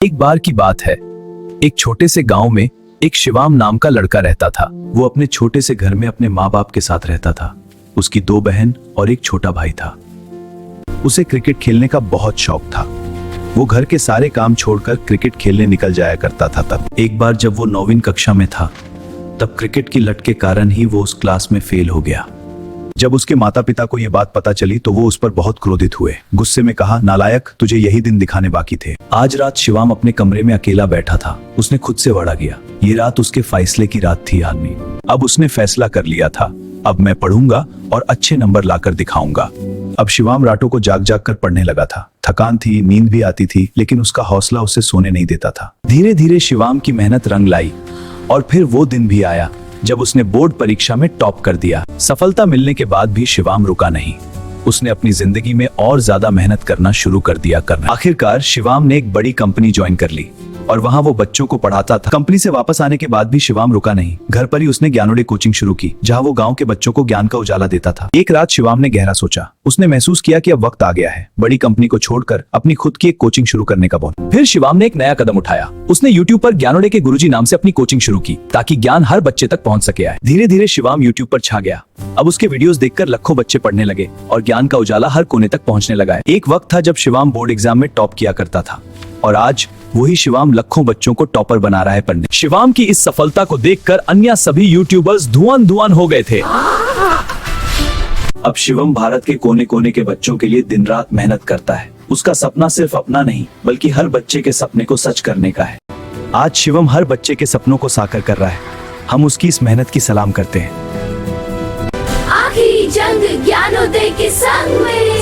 एक बार की बात है, एक छोटे से गांव में एक शिवाम नाम का लड़का रहता था। वो अपने छोटे से घर में अपने माँ बाप के साथ रहता था। उसकी 2 बहन और एक छोटा भाई था। उसे क्रिकेट खेलने का बहुत शौक था। वो घर के सारे काम छोड़कर क्रिकेट खेलने निकल जाया करता था। तब एक बार जब वो 9वीं कक्षा में था, तब क्रिकेट की लत के कारण ही वो उस क्लास में फेल हो गया। जब उसके माता पिता को ये बात पता चली तो वो उस पर बहुत क्रोधित हुए। गुस्से में कहा, नालायक, तुझे यही दिन दिखाने बाकी थे। आज रात शिवाम अपने कमरे में अकेला बैठा था। उसने खुद से वड़ा गया। ये रात उसके फैसले की रात थी आदमी। अब उसने फैसला कर लिया था, अब मैं पढ़ूंगा और अच्छे नंबर लाकर दिखाऊंगा। अब शिवाम रातों को जाग जाग कर पढ़ने लगा था। थकान थी, नींद भी आती थी, लेकिन उसका हौसला उसे सोने नहीं देता था। धीरे धीरे शिवाम की मेहनत रंग लाई और फिर वो दिन भी आया जब उसने बोर्ड परीक्षा में टॉप कर दिया। सफलता मिलने के बाद भी शिवाम रुका नहीं। उसने अपनी जिंदगी में और ज्यादा मेहनत करना शुरू कर दिया। आखिरकार शिवाम ने एक बड़ी कंपनी ज्वाइन कर ली और वहाँ वो बच्चों को पढ़ाता था। कंपनी से वापस आने के बाद भी शिवाम रुका नहीं। घर पर ही उसने ज्ञानोदय कोचिंग शुरू की, जहाँ वो गांव के बच्चों को ज्ञान का उजाला देता था। एक रात शिवाम ने गहरा सोचा। उसने महसूस किया कि अब वक्त आ गया है बड़ी कंपनी को छोड़कर अपनी खुद की एक कोचिंग शुरू करने का। फिर शिवाम ने एक नया कदम उठाया। उसने यूट्यूब पर ज्ञानोदय के गुरुजी नाम से अपनी कोचिंग शुरू की, ताकि ज्ञान हर बच्चे तक पहुंच सके। धीरे धीरे शिवाम यूट्यूब पर छा गया। अब उसके वीडियोस देखकर लाखों बच्चे पढ़ने लगे और ज्ञान का उजाला हर कोने तक पहुंचने लगा है। एक वक्त था जब शिवाम बोर्ड एग्जाम में टॉप किया करता था और आज वही शिवाम लाखों बच्चों को टॉपर बना रहा है पढ़ने। शिवाम की इस सफलता को देखकर अन्य सभी यूट्यूबर्स धुआं हो गए थे। अब शिवम भारत के कोने कोने के बच्चों के लिए दिन रात मेहनत करता है। उसका सपना सिर्फ अपना नहीं, बल्कि हर बच्चे के सपने को सच करने का है। आज शिवम हर बच्चे के सपनों को साकार कर रहा है। हम उसकी इस मेहनत की सलाम करते हैं। आखिरी जंग ज्ञानोदय के संग में।